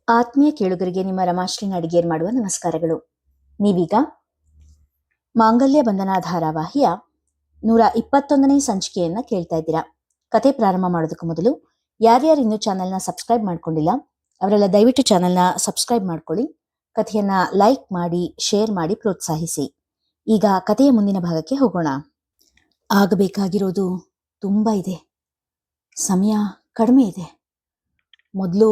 ಆತ್ಮೀಯ ಕೇಳುಗರಿಗೆ ನಿಮ್ಮ ರಮಾಶ್ರೀ ಅಡಿಗೇರ್ ಮಾಡುವ ನಮಸ್ಕಾರಗಳು. ನೀವೀಗ ಮಾಂಗಲ್ಯ ಬಂಧನ ಧಾರಾವಾಹಿಯ 121ನೇ ಸಂಚಿಕೆಯನ್ನ ಕೇಳ್ತಾ ಇದ್ದೀರಾ. ಕತೆ ಪ್ರಾರಂಭ ಮಾಡೋದಕ್ಕೂ ಮೊದಲು ಯಾರ್ಯಾರು ಇನ್ನೂ ಚಾನೆಲ್ನ ಸಬ್ಸ್ಕ್ರೈಬ್ ಮಾಡ್ಕೊಂಡಿಲ್ಲ ಅವರೆಲ್ಲ ದಯವಿಟ್ಟು ಚಾನೆಲ್ನ ಸಬ್ಸ್ಕ್ರೈಬ್ ಮಾಡ್ಕೊಳ್ಳಿ. ಕಥೆಯನ್ನ ಲೈಕ್ ಮಾಡಿ, ಶೇರ್ ಮಾಡಿ ಪ್ರೋತ್ಸಾಹಿಸಿ. ಈಗ ಕಥೆಯ ಮುಂದಿನ ಭಾಗಕ್ಕೆ ಹೋಗೋಣ. ಆಗಬೇಕಾಗಿರೋದು ತುಂಬ ಇದೆ, ಸಮಯ ಕಡಿಮೆ ಇದೆ. ಮೊದಲು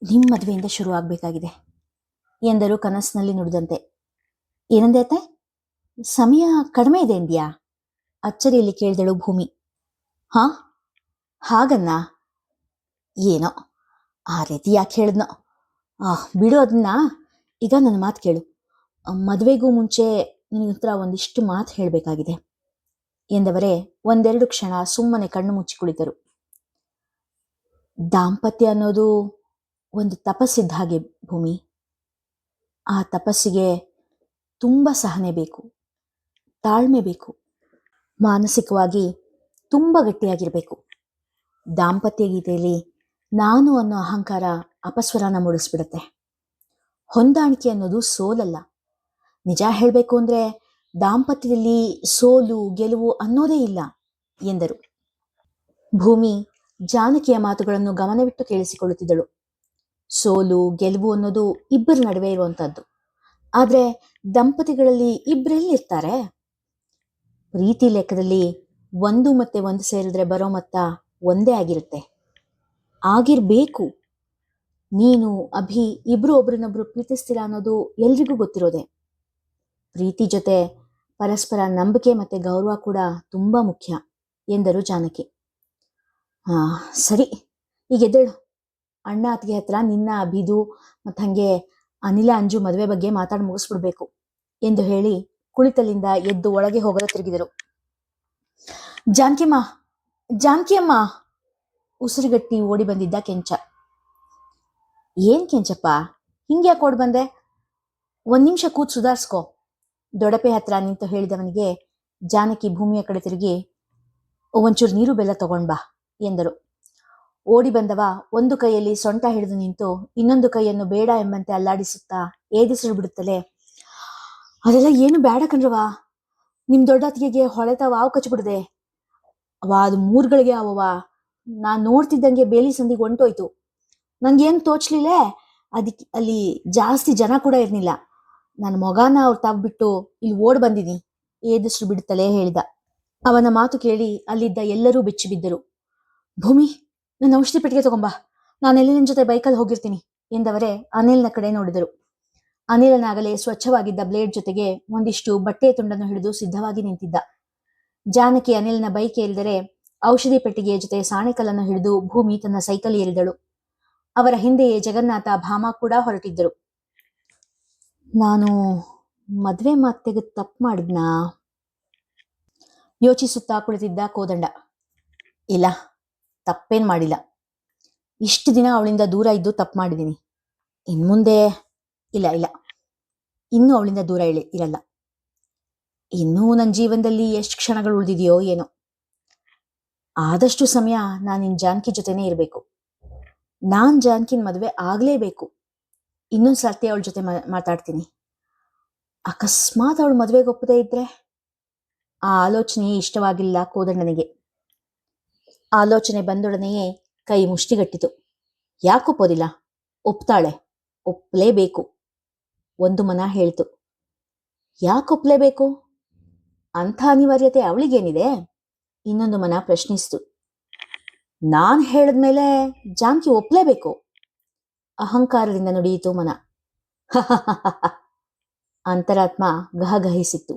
ನಿಮ್ಮ ಮದುವೆಯಿಂದ ಶುರು ಆಗಬೇಕಾಗಿದೆ ಎಂದರು ಕನಸಿನಲ್ಲಿ ನುಡಿದಂತೆ. ಏನಂದೆ ಅತ್ತೆ? ಸಮಯ ಕಡಿಮೆ ಇದೆ ಎಂದ್ಯಾ? ಅಚ್ಚರಿಯಲ್ಲಿ ಕೇಳಿದಳು ಭೂಮಿ. ಹಾ, ಹಾಗನ್ನ? ಏನೋ ಆ ರೀತಿ ಯಾಕೆ ಹೇಳಿದ್ನೋ. ಬಿಡು ಅದನ್ನ. ಈಗ ನನ್ನ ಮಾತು ಕೇಳು. ಮದುವೆಗೂ ಮುಂಚೆ ನಿನ್ನ ಹತ್ರ ಒಂದಿಷ್ಟು ಮಾತು ಹೇಳಬೇಕಾಗಿದೆ ಎಂದವರೇ ಒಂದೆರಡು ಕ್ಷಣ ಸುಮ್ಮನೆ ಕಣ್ಣು ಮುಚ್ಚಿ ಕುಳಿತರು. ದಾಂಪತ್ಯ ಅನ್ನೋದು ಒಂದು ತಪಸ್ಸಿದ್ದ ಹಾಗೆ ಭೂಮಿ. ಆ ತಪಸ್ಸಿಗೆ ತುಂಬ ಸಹನೆ ಬೇಕು, ತಾಳ್ಮೆ ಬೇಕು, ಮಾನಸಿಕವಾಗಿ ತುಂಬ ಗಟ್ಟಿಯಾಗಿರಬೇಕು. ದಾಂಪತ್ಯ ಗೀತೆಯಲ್ಲಿ ನಾನು ಅನ್ನೋ ಅಹಂಕಾರ ಅಪಸ್ವರನ ಮೂಡಿಸ್ಬಿಡುತ್ತೆ. ಹೊಂದಾಣಿಕೆ ಅನ್ನೋದು ಸೋಲಲ್ಲ. ನಿಜ ಹೇಳಬೇಕು ಅಂದರೆ ದಾಂಪತ್ಯದಲ್ಲಿ ಸೋಲು ಗೆಲುವು ಅನ್ನೋದೇ ಇಲ್ಲ ಎಂದರು. ಭೂಮಿ ಜಾನಕಿಯ ಮಾತುಗಳನ್ನು ಗಮನವಿಟ್ಟು ಕೇಳಿಸಿಕೊಳ್ಳುತ್ತಿದ್ದಳು. ಸೋಲು ಗೆಲುವು ಅನ್ನೋದು ಇಬ್ಬರ ನಡುವೆ ಇರುವಂತಹದ್ದು. ಆದ್ರೆ ದಂಪತಿಗಳಲ್ಲಿ ಇಬ್ಬರೆಲ್ಲಿರ್ತಾರೆ? ಪ್ರೀತಿ ಲೆಕ್ಕದಲ್ಲಿ ಒಂದು ಮತ್ತೆ ಒಂದು ಸೇರಿದ್ರೆ ಬರೋ ಮೊತ್ತ ಒಂದೇ ಆಗಿರುತ್ತೆ. ಆಗಿರ್ಬೇಕು. ನೀನು ಅಭಿ ಇಬ್ರು ಒಬ್ರನ್ನೊಬ್ರು ಪ್ರೀತಿಸ್ತೀರಾ ಅನ್ನೋದು ಎಲ್ರಿಗೂ ಗೊತ್ತಿರೋದೆ. ಪ್ರೀತಿ ಜೊತೆ ಪರಸ್ಪರ ನಂಬಿಕೆ ಮತ್ತೆ ಗೌರವ ಕೂಡ ತುಂಬಾ ಮುಖ್ಯ ಎಂದರು ಜಾನಕಿ. ಸರಿ, ಈಗ ಎದ್ದೇಳು. ಅಣ್ಣ ಅತ್ತಿಗೆ ಹತ್ರ ನಿನ್ನ ಅಭಿದು ಮತ್ತು ಹಾಗೆ ಅನಿಲ ಅಂಜು ಮದುವೆ ಬಗ್ಗೆ ಮಾತಾಡಿ ಮುಗಿಸ್ಬಿಡ್ಬೇಕು ಎಂದು ಹೇಳಿ ಕುಳಿತಲ್ಲಿಂದ ಎದ್ದು ಒಳಗೆ ಹೋಗಲು ತಿರುಗಿದರು. ಜಾನಕಿಯಮ್ಮ, ಜಾನಕಿಯಮ್ಮ! ಉಸಿರುಗಟ್ಟಿ ಓಡಿ ಬಂದಿದ್ದ ಕೆಂಚ. ಏನ್ ಕೆಂಚಪ್ಪ, ಹಿಂಗೆ ಯಾಕೆ ಓಡಿ ಬಂದೆ? 1 ನಿಮಿಷ ಕೂತ್ ಸುಧಾರಿಸ್ಕೋ. ದೊಡಪೆ ಹತ್ರ ನಿಂತು ಹೇಳಿದವನಿಗೆ ಜಾನಕಿ ಭೂಮಿಯ ಕಡೆ ತಿರುಗಿ, ಒಂಚೂರು ನೀರು ಬೆಲ್ಲ ತಗೊಂಡ್ ಬಾ ಎಂದರು. ಓಡಿ ಬಂದವ ಒಂದು ಕೈಯಲ್ಲಿ ಸೊಂಟ ಹಿಡಿದು ನಿಂತು ಇನ್ನೊಂದು ಕೈಯನ್ನು ಬೇಡ ಎಂಬಂತೆ ಅಲ್ಲಾಡಿಸುತ್ತಾ ಏದಿಸಿರು ಬಿಡುತ್ತಲೇ, ಅದೆಲ್ಲ ಏನು ಬೇಡ ಕಣ್ರವ. ನಿಮ್ ದೊಡ್ಡತ್ತಿಗೆಗೆ ಹೊಳೆತ ವಾವ್ ಕಚ್ಬಿಡ್ದೆ. ಅದು 3 ಗಳಿಗೆ ಅವವ. ನಾನ್ ನೋಡ್ತಿದ್ದಂಗೆ ಬೇಲಿ ಸಂದಿಗೆ ಹೊಂಟೋಯ್ತು. ನಂಗೇನು ತೋಚ್ಲಿಲ್ಲೇ. ಅದಕ್ಕೆ ಅಲ್ಲಿ ಜಾಸ್ತಿ ಜನ ಕೂಡ ಇರ್ಲಿಲ್ಲ. ನನ್ನ ಮೊಗಾನ ಅವ್ರು ತಾವ್ಬಿಟ್ಟು ಇಲ್ಲಿ ಓಡ್ ಬಂದಿನಿ ಏದಿಸಿರು ಬಿಡುತ್ತಲೇ ಹೇಳಿದ. ಅವನ ಮಾತು ಕೇಳಿ ಅಲ್ಲಿದ್ದ ಎಲ್ಲರೂ ಬೆಚ್ಚಿ ಬಿದ್ದರು. ಭೂಮಿ, ನನ್ನ ಔಷಧಿ ಪೆಟ್ಟಿಗೆ ತಗೊಂಬಾ, ನಾನೆಲ್ಲಿ ನಿನ್ ಜೊತೆ ಬೈಕಲ್ಲಿ ಹೋಗಿರ್ತೀನಿ ಎಂದವರೇ ಅನಿಲ್ನ ಕಡೆ ನೋಡಿದರು. ಅನಿಲನಾಗಲೇ ಸ್ವಚ್ಛವಾಗಿದ್ದ ಬ್ಲೇಡ್ ಜೊತೆಗೆ ಒಂದಿಷ್ಟು ಬಟ್ಟೆಯ ತುಂಡನ್ನು ಹಿಡಿದು ಸಿದ್ಧವಾಗಿ ನಿಂತಿದ್ದ. ಜಾನಕಿ ಅನಿಲ್ನ ಬೈಕ್ ಏರಿದರೆ ಔಷಧಿ ಪೆಟ್ಟಿಗೆಯ ಜೊತೆ ಸಾಣೆಕಲ್ಲನ್ನು ಹಿಡಿದು ಭೂಮಿ ತನ್ನ ಸೈಕಲ್ ಏರಿದಳು. ಅವರ ಹಿಂದೆಯೇ ಜಗನ್ನಾಥ, ಭಾಮ ಕೂಡ ಹೊರಟಿದ್ದರು. ನಾನು ಮದ್ವೆ ಮಾತೆಗೆ ತಪ್ಪು ಮಾಡಿದ್ನಾ? ಯೋಚಿಸುತ್ತಾ ಕುಳಿತಿದ್ದ ಕೋದಂಡ. ಇಲ್ಲ, ತಪ್ಪೇನ್ ಮಾಡಿಲ್ಲ. ಇಷ್ಟು ದಿನ ಅವಳಿಂದ ದೂರ ಇದ್ದು ತಪ್ಪು ಮಾಡಿದ್ದೀನಿ. ಇನ್ಮುಂದೆ ಇಲ್ಲ, ಇನ್ನೂ ಅವಳಿಂದ ದೂರ ಇರಲ್ಲ. ಇನ್ನೂ ನನ್ನ ಜೀವನದಲ್ಲಿ ಎಷ್ಟು ಕ್ಷಣಗಳು ಉಳಿದಿದೆಯೋ ಏನೋ. ಆದಷ್ಟು ಸಮಯ ನಾನು ನಿನ್ ಜಾನಕಿ ಜೊತೆನೇ ಇರಬೇಕು. ನಾನ್ ಜಾನಕಿನ ಮದುವೆ ಆಗ್ಲೇಬೇಕು. ಇನ್ನೊಂದು ಸರ್ತಿ ಅವಳ ಜೊತೆ ಮಾತಾಡ್ತೀನಿ. ಅಕಸ್ಮಾತ್ ಅವಳು ಮದುವೆಗೆ ಒಪ್ಪದೇ ಇದ್ರೆ? ಆ ಆಲೋಚನೆ ಇಷ್ಟವಾಗಿಲ್ಲ ಕೋದಂಡನಿಗೆ. ಆಲೋಚನೆ ಬಂದೊಡನೆಯೇ ಕೈ ಮುಷ್ಟಿಗಟ್ಟಿತು. ಯಾಕೊಪ್ಪೋದಿಲ್ಲ? ಒಪ್ತಾಳೆ, ಒಪ್ಪಲೇಬೇಕು. ಒಂದು ಮನ ಹೇಳ್ತು. ಯಾಕೊಪ್ಲೇಬೇಕು? ಅಂಥ ಅನಿವಾರ್ಯತೆ ಅವಳಿಗೇನಿದೆ? ಇನ್ನೊಂದು ಮನ ಪ್ರಶ್ನಿಸಿತು. ನಾನ್ ಹೇಳಿದ್ಮೇಲೆ ಜಾನಕಿ ಒಪ್ಲೇಬೇಕು. ಅಹಂಕಾರದಿಂದ ನುಡಿಯಿತು ಮನ. ಅಂತರಾತ್ಮ ಗಹಗಹಿಸಿತ್ತು.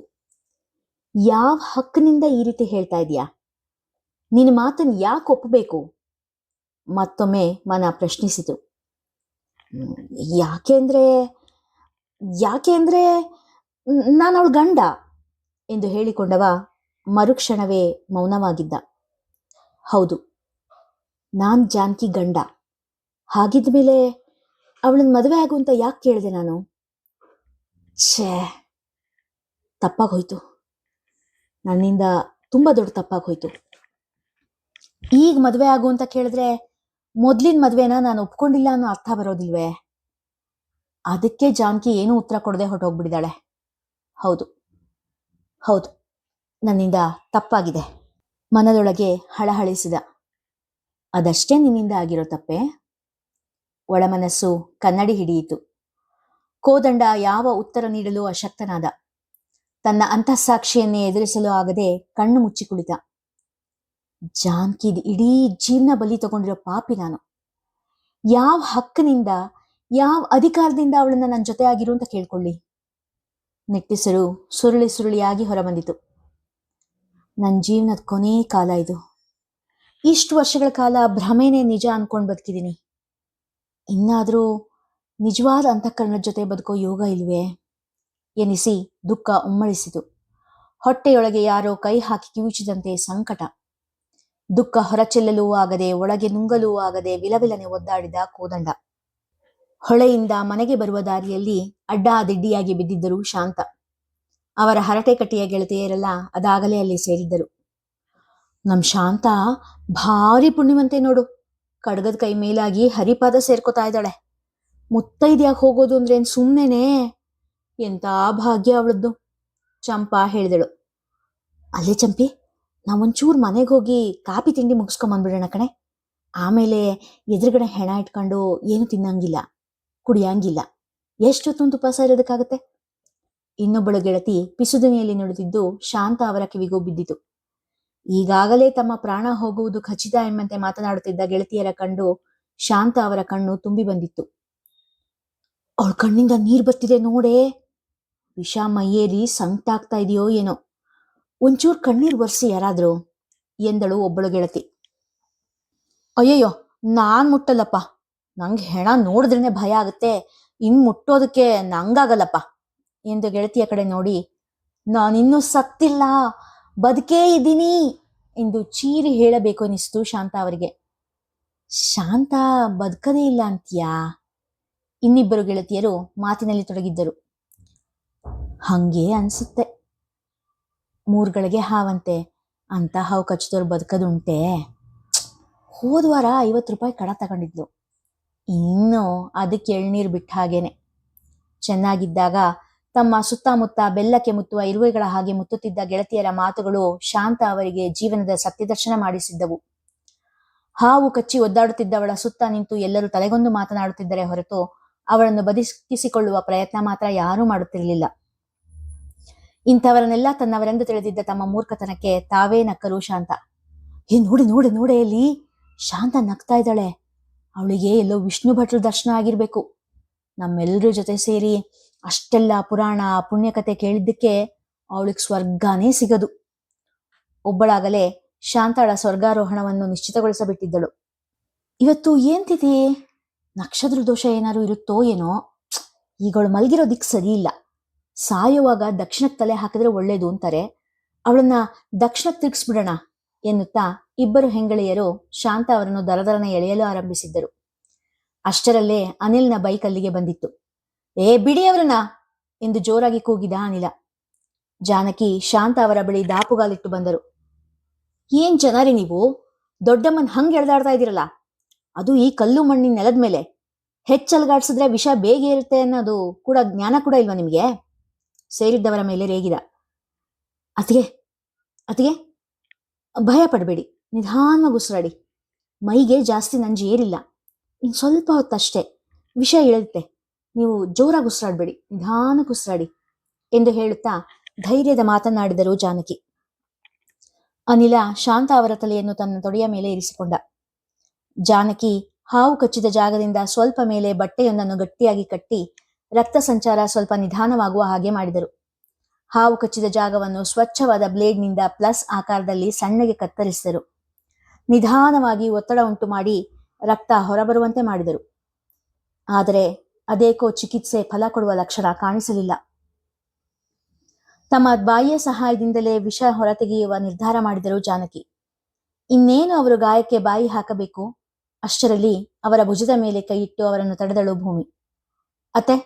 ಯಾವ ಹಕ್ಕಿನಿಂದ ಈ ರೀತಿ ಹೇಳ್ತಾ ಇದೀಯಾ? ನಿನ್ನ ಮಾತನ್ನು ಯಾಕೆ ಒಪ್ಪಬೇಕು? ಮತ್ತೊಮ್ಮೆ ಮನ ಪ್ರಶ್ನಿಸಿತು. ಯಾಕೆ ಅಂದ್ರೆ ನಾನು ಅವಳ ಗಂಡ ಎಂದು ಹೇಳಿಕೊಂಡವ ಮರುಕ್ಷಣವೇ ಮೌನವಾಗಿದ್ದ. ಹೌದು, ನಾನ್ ಜಾನಕಿ ಗಂಡ. ಹಾಗಿದ್ಮೇಲೆ ಅವಳನ್ನ ಮದುವೆ ಆಗು ಅಂತ ಯಾಕೆ ಕೇಳಿದೆ ನಾನು? ತಪ್ಪಾಗೋಯ್ತು. ನನ್ನಿಂದ ತುಂಬಾ ದೊಡ್ಡ ತಪ್ಪಾಗೋಯ್ತು. ಈಗ ಮದುವೆ ಆಗು ಅಂತ ಕೇಳಿದ್ರೆ ಮೊದ್ಲಿನ ಮದ್ವೆನ ನಾನು ಒಪ್ಕೊಂಡಿಲ್ಲ ಅನ್ನೋ ಅರ್ಥ ಬರೋದಿಲ್ವೇ? ಅದಕ್ಕೆ ಜಾನಕಿ ಏನೂ ಉತ್ತರ ಕೊಡದೆ ಹೊರಟೋಗ್ಬಿಟ್ಟಿದ್ದಾಳೆ. ಹೌದು ಹೌದು, ನನ್ನಿಂದ ತಪ್ಪಾಗಿದೆ. ಮನದೊಳಗೆ ಹಳಹಳಿಸಿದ. ಅದಷ್ಟೇ ನಿನ್ನಿಂದ ಆಗಿರೋ ತಪ್ಪೆ? ಒಳಮನಸ್ಸು ಕನ್ನಡಿ ಹಿಡಿಯಿತು. ಕೋದಂಡ ಯಾವ ಉತ್ತರ ನೀಡಲು ಅಶಕ್ತನಾದ. ತನ್ನ ಅಂತಃಸಾಕ್ಷಿಯನ್ನೇ ಎದುರಿಸಲು ಆಗದೆ ಕಣ್ಣು ಮುಚ್ಚಿ ಕುಳಿತ. ಜಾನಕಿದ್ ಇಡೀ ಜೀವನ ಬಲಿ ತಗೊಂಡಿರೋ ಪಾಪಿ ನಾನು. ಯಾವ ಹಕ್ಕಿನಿಂದ, ಯಾವ ಅಧಿಕಾರದಿಂದ ಅವಳನ್ನ ನನ್ನ ಜೊತೆ ಆಗಿರು ಅಂತ ಕೇಳ್ಕೊಳ್ಳಿ? ನಿಟ್ಟುಸಿರು ಸುರುಳಿ ಸುರುಳಿಯಾಗಿ ಹೊರಬಂದಿತು. ನನ್ನ ಜೀವನದ ಕೊನೇ ಕಾಲ ಇದು. ಇಷ್ಟು ವರ್ಷಗಳ ಕಾಲ ಭ್ರಮೆನೇ ನಿಜ ಅನ್ಕೊಂಡು ಬದುಕಿದ್ದೀನಿ. ಇನ್ನಾದರೂ ನಿಜವಾದ ಅಂತಃಕರಣದ ಜೊತೆ ಬದುಕೋ ಯೋಗ ಇಲ್ವೇ ಎನಿಸಿ ದುಃಖ ಉಮ್ಮಳಿಸಿತು. ಹೊಟ್ಟೆಯೊಳಗೆ ಯಾರೋ ಕೈ ಹಾಕಿ ಕಿವುಚಿದಂತೆ ಸಂಕಟ. ದುಃಖ ಹೊರಚೆಲ್ಲಲೂ ಆಗದೆ, ಒಳಗೆ ನುಂಗಲೂ ಆಗದೆ ವಿಲವಿಲನೆ ಒದ್ದಾಡಿದ ಕೋದಂಡ. ಹೊಳೆಯಿಂದ ಮನೆಗೆ ಬರುವ ದಾರಿಯಲ್ಲಿ ಅಡ್ಡಾದಿಡ್ಡಿಯಾಗಿ ಬಿದ್ದಿದ್ದರು ಶಾಂತ. ಅವರ ಹರಟೆ ಕಟ್ಟಿಯ ಗೆಳತಿಯರೆಲ್ಲ ಅದಾಗಲೇ ಅಲ್ಲಿ ಸೇರಿದ್ದರು. ನಮ್ ಶಾಂತ ಭಾರಿ ಪುಣ್ಯವಂತೆ ನೋಡು. ಕಡ್ಗದ ಕೈ ಮೇಲಾಗಿ ಹರಿಪಾದ ಸೇರ್ಕೋತಾ ಇದ್ದಾಳೆ. ಮುತ್ತೈದ್ಯಾಗಿ ಹೋಗೋದು ಅಂದ್ರೇನ್ ಸುಮ್ನೆನೆ? ಎಂತ ಭಾಗ್ಯ ಅವಳದ್ದು, ಚಂಪಾ ಹೇಳಿದಳು. ಅಲ್ಲೇ ಚಂಪಿ, ನಾವೊಂಚೂರು ಮನೆಗೆ ಹೋಗಿ ಕಾಪಿ ತಿಂಡಿ ಮುಗಿಸ್ಕೊಂಬಂದ್ಬಿಡೋಣ ಕಣೆ. ಆಮೇಲೆ ಎದುರುಗಡೆ ಹೆಣ ಇಟ್ಕೊಂಡು ಏನು ತಿನ್ನಂಗಿಲ್ಲ, ಕುಡಿಯಂಗಿಲ್ಲ. ಎಷ್ಟೊತ್ತೊಂದು ಉಪವಾಸ ಇರೋದಕ್ಕಾಗತ್ತೆ? ಇನ್ನೊಬ್ಬಳು ಗೆಳತಿ ಪಿಸುದನಿಯಲ್ಲಿ ನುಡಿದಿದ್ದು ಶಾಂತ ಅವರ ಕಿವಿಗೂ ಬಿದ್ದಿತು. ಈಗಾಗಲೇ ತಮ್ಮ ಪ್ರಾಣ ಹೋಗುವುದು ಖಚಿತ ಎಂಬಂತೆ ಮಾತನಾಡುತ್ತಿದ್ದ ಗೆಳತಿಯರ ಕಂಡು ಶಾಂತ ಅವರ ಕಣ್ಣು ತುಂಬಿ ಬಂದಿತ್ತು. ಅವಳ ಕಣ್ಣಿಂದ ನೀರು ಬರ್ತಿದೆ ನೋಡೇ. ವಿಷ ಮೈಯೇರಿ ಸಂಕಟಾಗ್ತಾ ಇದೆಯೋ ಏನೋ. ಒಂಚೂರು ಕಣ್ಣೀರು ಬರ್ಸಿ ಯಾರಾದ್ರೂ ಎಂದಳು ಒಬ್ಬಳು ಗೆಳತಿ. ಅಯ್ಯಯ್ಯೋ, ನಾನ್ ಮುಟ್ಟಲ್ಲಪ್ಪ. ನಂಗೆ ಹೆಣ ನೋಡಿದ್ರೇನೆ ಭಯ ಆಗುತ್ತೆ. ಮುಟ್ಟೋದಕ್ಕೆ ನಂಗಾಗಲ್ಲಪ್ಪ ಎಂದು ಗೆಳತಿಯ ಕಡೆ ನೋಡಿ, ನಾನಿನ್ನೂ ಸತ್ತಿಲ್ಲ, ಬದುಕೇ ಇದ್ದೀನಿ ಎಂದು ಚೀರಿ ಹೇಳಬೇಕು ಅನಿಸ್ತು ಶಾಂತ ಅವರಿಗೆ. ಶಾಂತ ಬದುಕದೇ ಇಲ್ಲ ಅಂತೀಯಾ? ಇನ್ನಿಬ್ಬರು ಗೆಳತಿಯರು ಮಾತಿನಲ್ಲಿ ತೊಡಗಿದ್ದರು. ಹಂಗೆ ಅನ್ಸುತ್ತೆ. ಮೂರ್ಗಳಿಗೆ ಹಾವಂತೆ ಅಂತ ಹಾವು ಕಚ್ಚಿದವ್ರು ಬದುಕದುಂಟೆ. ಹೋದ್ವಾರ 50 ರೂಪಾಯಿ ಕಡ ತಗೊಂಡಿದ್ಲು. ಇನ್ನು ಅದಕ್ಕೆ ಎಳ್ನೀರು ಬಿಟ್ಟ ಹಾಗೇನೆ. ಚೆನ್ನಾಗಿದ್ದಾಗ ತಮ್ಮ ಸುತ್ತಮುತ್ತ ಬೆಲ್ಲಕ್ಕೆ ಮುತ್ತುವ ಇರುವೆಗಳ ಹಾಗೆ ಮುತ್ತುತ್ತಿದ್ದ ಗೆಳತಿಯರ ಮಾತುಗಳು ಶಾಂತ ಅವರಿಗೆ ಜೀವನದ ಸತ್ಯದರ್ಶನ ಮಾಡಿಸಿದ್ದವು. ಹಾವು ಕಚ್ಚಿ ಒದ್ದಾಡುತ್ತಿದ್ದವಳ ಸುತ್ತ ನಿಂತು ಎಲ್ಲರೂ ತಲೆಗೊಂದು ಮಾತನಾಡುತ್ತಿದ್ದರೆ ಹೊರತು ಅವಳನ್ನು ಬದುಕಿಸಿಕೊಳ್ಳುವ ಪ್ರಯತ್ನ ಮಾತ್ರ ಯಾರೂ ಮಾಡುತ್ತಿರಲಿಲ್ಲ. ಇಂಥವರನ್ನೆಲ್ಲ ತನ್ನವರೆಂದು ತಿಳಿದಿದ್ದ ತಮ್ಮ ಮೂರ್ಖತನಕ್ಕೆ ತಾವೇ ನಕ್ಕರು ಶಾಂತ. ನೋಡಿ ನೋಡಿ ನೋಡೆ, ಅಲ್ಲಿ ಶಾಂತ ನಗ್ತಾ ಇದ್ದಾಳೆ. ಅವಳಿಗೆ ಎಲ್ಲೋ ವಿಷ್ಣು ಭಟ್ರ ದರ್ಶನ ಆಗಿರ್ಬೇಕು. ನಮ್ಮೆಲ್ಲರ ಜೊತೆ ಸೇರಿ ಅಷ್ಟೆಲ್ಲ ಪುರಾಣ ಪುಣ್ಯಕತೆ ಕೇಳಿದ್ದಕ್ಕೆ ಅವಳಿಗೆ ಸ್ವರ್ಗನೇ ಸಿಗದು. ಒಬ್ಬಳಾಗಲೇ ಶಾಂತಾಳ ಸ್ವರ್ಗಾರೋಹಣವನ್ನು ನಿಶ್ಚಿತಗೊಳಿಸಬಿಟ್ಟಿದ್ದಳು. ಇವತ್ತು ಏನ್ ತಿಥಿ? ನಕ್ಷತ್ರ ದೋಷ ಏನಾದ್ರು ಇರುತ್ತೋ ಏನೋ. ಈಗಳು ಮಲಗಿರೋ ದಿಕ್ ಸರಿ ಇಲ್ಲ. ಸಾಯುವಾಗ ದಕ್ಷಿಣಕ್ಕೆ ತಲೆ ಹಾಕಿದ್ರೆ ಒಳ್ಳೇದು ಅಂತಾರೆ. ಅವಳನ್ನ ದಕ್ಷಿಣಕ್ಕೆ ತಿರ್ಗಿಸ್ಬಿಡೋಣ ಎನ್ನುತ್ತಾ ಇಬ್ಬರು ಹೆಂಗಳೆಯರು ಶಾಂತ ಅವರನ್ನು ದರದರನೆ ಎಳೆಯಲು ಆರಂಭಿಸಿದ್ದರು. ಅಷ್ಟರಲ್ಲೇ ಅನಿಲ್ನ ಬೈಕ್ ಅಲ್ಲಿಗೆ ಬಂದಿತ್ತು. ಬಿಡಿ ಅವರನ್ನ ಎಂದು ಜೋರಾಗಿ ಕೂಗಿದ ಅನಿಲ. ಜಾನಕಿ ಶಾಂತ ಅವರ ಬಳಿ ದಾಪುಗಾಲಿಟ್ಟು ಬಂದರು. ಏನ್ ಜನರಿ ನೀವು? ದೊಡ್ಡಮ್ಮನ್ ಹಂಗ್ ಎಳ್ದಾಡ್ತಾ ಇದ್ದೀರಲ್ಲ, ಅದು ಈ ಕಲ್ಲು ಮಣ್ಣಿನ ನೆಲದ ಮೇಲೆ. ಹೆಚ್ಚಲ್ಗಾಡ್ಸಿದ್ರೆ ವಿಷ ಬೇಗ ಇರುತ್ತೆ ಅನ್ನೋದು ಕೂಡ ಜ್ಞಾನ ಕೂಡ ಇಲ್ವಾ ನಿಮ್ಗೆ? ಸೇರಿದ್ದವರ ಮೇಲೆ ರೇಗಿದ. ಅತಿಗೆ ಭಯ ಪಡಬೇಡಿ, ನಿಧಾನವಾಗಿ ಉಸಿರಾಡಿ. ಮೈಗೆ ಜಾಸ್ತಿ ನಂಜು ಏರಿಲ್ಲ. ಇನ್ ಸ್ವಲ್ಪ ಹೊತ್ತಷ್ಟೇ ವಿಷ ಇಳುತ್ತೆ. ನೀವು ಜೋರಾಗಿ ಉಸಿರಾಡ್ಬೇಡಿ, ನಿಧಾನಕ್ಕೆ ಉಸಿರಾಡಿ ಎಂದು ಹೇಳುತ್ತಾ ಧೈರ್ಯದ ಮಾತನಾಡಿದರು ಜಾನಕಿ. ಅನಿಲ ಶಾಂತ ಅವರ ತಲೆಯನ್ನು ತನ್ನ ತೊಡೆಯ ಮೇಲೆ ಇರಿಸಿಕೊಂಡ. ಜಾನಕಿ ಹಾವು ಕಚ್ಚಿದ ಜಾಗದಿಂದ ಸ್ವಲ್ಪ ಮೇಲೆ ಬಟ್ಟೆಯೊಂದನ್ನು ಗಟ್ಟಿಯಾಗಿ ಕಟ್ಟಿ ರಕ್ತ ಸಂಚಾರ ಸ್ವಲ್ಪ ನಿಧಾನವಾಗುವ ಹಾಗೆ ಮಾಡಿದರು. ಹಾವು ಕಚ್ಚಿದ ಜಾಗವನ್ನು ಸ್ವಚ್ಛವಾದ ಬ್ಲೇಡ್ನಿಂದ ಪ್ಲಸ್ ಆಕಾರದಲ್ಲಿ ಸಣ್ಣಗೆ ಕತ್ತರಿಸಿದರು. ನಿಧಾನವಾಗಿ ಒತ್ತಡ ಉಂಟು ಮಾಡಿ ರಕ್ತ ಹೊರಬರುವಂತೆ ಮಾಡಿದರು. ಆದರೆ ಅದೇಕೋ ಚಿಕಿತ್ಸೆ ಫಲ ಕೊಡುವ ಲಕ್ಷಣ ಕಾಣಿಸಲಿಲ್ಲ. ತಮ್ಮ ಬಾಯಿಯ ಸಹಾಯದಿಂದಲೇ ವಿಷ ಹೊರತೆಗೆಯುವ ನಿರ್ಧಾರ ಮಾಡಿದರು ಜಾನಕಿ. ಇನ್ನೇನು ಅವರು ಗಾಯಕ್ಕೆ ಬಾಯಿ ಹಾಕಬೇಕು. ಅಷ್ಟರಲ್ಲಿ ಅವರ ಭುಜದ ಮೇಲೆ ಕೈ ಇಟ್ಟು ಅವರನ್ನು ತಡೆದಳು ಭೂಮಿ. ಅತ್ತೆ,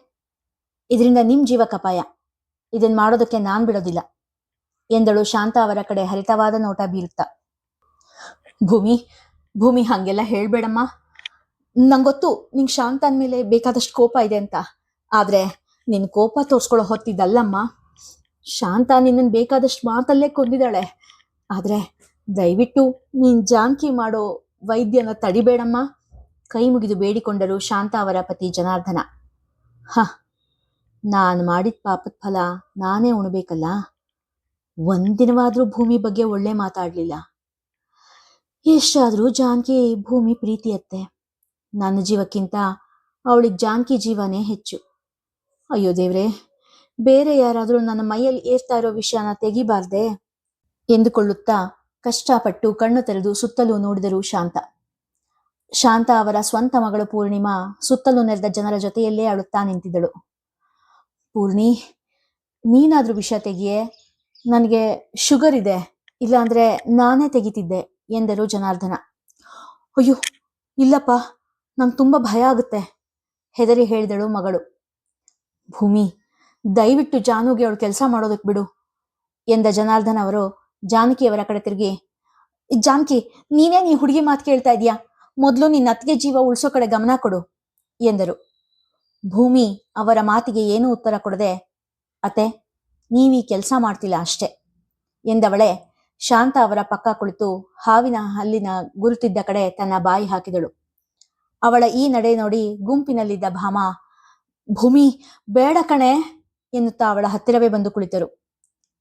ಇದರಿಂದ ನಿಮ್ ಜೀವಕ್ಕಪಾಯ. ಇದನ್ ಮಾಡೋದಕ್ಕೆ ನಾನ್ ಬಿಡೋದಿಲ್ಲ ಎಂದಳು ಶಾಂತ ಅವರ ಕಡೆ ಹರಿತವಾದ ನೋಟ ಬೀರುತ್ತಾ. ಭೂಮಿ ಹಂಗೆಲ್ಲ ಹೇಳ್ಬೇಡಮ್ಮ. ನಂಗೊತ್ತು ನಿಂಗೆ ಶಾಂತ ಅಂದ್ಮೇಲೆ ಬೇಕಾದಷ್ಟು ಕೋಪ ಇದೆ ಅಂತ. ಆದ್ರೆ ನಿನ್ ಕೋಪ ತೋರ್ಸ್ಕೊಳ್ಳೋ ಹೊತ್ತಿದ್ದಲ್ಲಮ್ಮ. ಶಾಂತ ನಿನ್ನನ್ ಬೇಕಾದಷ್ಟು ಮಾತಲ್ಲೇ ಕೊಂದಿದ್ದಾಳೆ. ಆದ್ರೆ ದಯವಿಟ್ಟು ನೀನ್ ಜಾನಕಿ ಮಾಡೋ ವೈದ್ಯನ ತಡಿಬೇಡಮ್ಮ. ಕೈ ಮುಗಿದು ಬೇಡಿಕೊಂಡರು ಶಾಂತ ಅವರ ಪತಿ ಜನಾರ್ದನ. ನಾನು ಮಾಡಿದ ಪಾಪದ ಫಲ ನಾನೇ ಉಣ್ಬೇಕಲ್ಲ. ಒಂದಿನವಾದ್ರೂ ಭೂಮಿ ಬಗ್ಗೆ ಒಳ್ಳೆ ಮಾತಾಡ್ಲಿಲ್ಲ. ಎಷ್ಟಾದ್ರೂ ಜಾನಕಿ ಭೂಮಿ ಪ್ರೀತಿಯತ್ತೆ. ನನ್ನ ಜೀವಕ್ಕಿಂತ ಅವಳಿಗೆ ಜಾನಕಿ ಜೀವನೇ ಹೆಚ್ಚು. ಅಯ್ಯೋ ದೇವ್ರೆ, ಬೇರೆ ಯಾರಾದ್ರೂ ನನ್ನ ಮೈಯಲ್ಲಿ ಏರ್ತಾ ಇರೋ ವಿಷಯನ ತೆಗಿಬಾರ್ದೆ ಎಂದುಕೊಳ್ಳುತ್ತಾ ಕಷ್ಟಪಟ್ಟು ಕಣ್ಣು ತೆರೆದು ಸುತ್ತಲೂ ನೋಡಿದರು ಶಾಂತ. ಶಾಂತ ಅವರ ಸ್ವಂತ ಮಗಳು ಪೂರ್ಣಿಮಾ ಸುತ್ತಲೂ ನೆರೆದ ಜನರ ಜೊತೆಯಲ್ಲೇ ಅಳುತ್ತಾ ನಿಂತಿದ್ದಳು. ಪೂರ್ಣಿ, ನೀನಾದ್ರೂ ವಿಷಯ ತೆಗಿಯೇ, ನನಗೆ ಶುಗರ್ ಇದೆ, ಇಲ್ಲಾಂದ್ರೆ ನಾನೇ ತೆಗಿತಿದ್ದೆ ಎಂದರು ಜನಾರ್ದನ. ಅಯ್ಯೋ ಇಲ್ಲಪ್ಪ, ನಂಗೆ ತುಂಬಾ ಭಯ ಆಗುತ್ತೆ ಹೆದರಿ ಹೇಳಿದಳು ಮಗಳು. ಭೂಮಿ, ದಯವಿಟ್ಟು ಜಾನುಗೆ ಅವಳು ಕೆಲಸ ಮಾಡೋದಕ್ ಬಿಡು ಎಂದ ಜನಾರ್ದನ್ ಅವರು ಜಾನಕಿಯವರ ಕಡೆ ತಿರುಗಿ, ಜಾನಕಿ, ನೀನೇನ್ ಈ ಹುಡುಗಿ ಮಾತು ಕೇಳ್ತಾ ಇದೀಯಾ? ಮೊದಲು ನಿನ್ನ ಅತ್ತಿಗೆ ಜೀವ ಉಳಿಸೋ ಕಡೆ ಗಮನ ಕೊಡು ಎಂದರು. ಭೂಮಿ ಅವರ ಮಾತಿಗೆ ಏನೂ ಉತ್ತರ ಕೊಡದೆ, ಅತ್ತೆ, ನೀವೀ ಕೆಲಸ ಮಾಡ್ತಿಲ್ಲ ಅಷ್ಟೆ ಎಂದವಳೆ ಶಾಂತ ಅವರ ಪಕ್ಕ ಕುಳಿತು ಹಾವಿನ ಹಲ್ಲಿನ ಗುರುತಿದ್ದ ಕಡೆ ತನ್ನ ಬಾಯಿ ಹಾಕಿದಳು. ಅವಳ ಈ ನಡೆ ನೋಡಿ ಗುಂಪಿನಲ್ಲಿದ್ದ ಭಾಮ, ಭೂಮಿ ಬೇಡ ಕಣೆ ಎನ್ನುತ್ತಾ ಅವಳ ಹತ್ತಿರವೇ ಬಂದು ಕುಳಿತರು.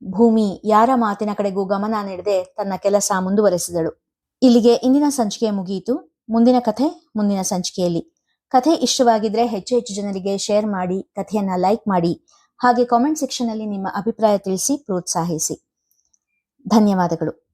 ಭೂಮಿ ಯಾರ ಮಾತಿನ ಕಡೆಗೂ ಗಮನ ನೀಡದೆ ತನ್ನ ಕೆಲಸ ಮುಂದುವರೆಸಿದಳು. ಇಲ್ಲಿಗೆ ಇಂದಿನ ಸಂಚಿಕೆ ಮುಗಿಯಿತು. ಮುಂದಿನ ಕಥೆ ಮುಂದಿನ ಸಂಚಿಕೆಯಲ್ಲಿ. ಕಥೆ ಇಷ್ಟವಾಗಿದ್ರೆ ಹೆಚ್ಚು ಹೆಚ್ಚು ಜನರಿಗೆ ಶೇರ್ ಮಾಡಿ, ಕಥೆಯನ್ನ ಲೈಕ್ ಮಾಡಿ, ಹಾಗೆ ಕಾಮೆಂಟ್ ಸೆಕ್ಷನ್ ಅಲ್ಲಿ ನಿಮ್ಮ ಅಭಿಪ್ರಾಯ ತಿಳಿಸಿ ಪ್ರೋತ್ಸಾಹಿಸಿ. ಧನ್ಯವಾದಗಳು.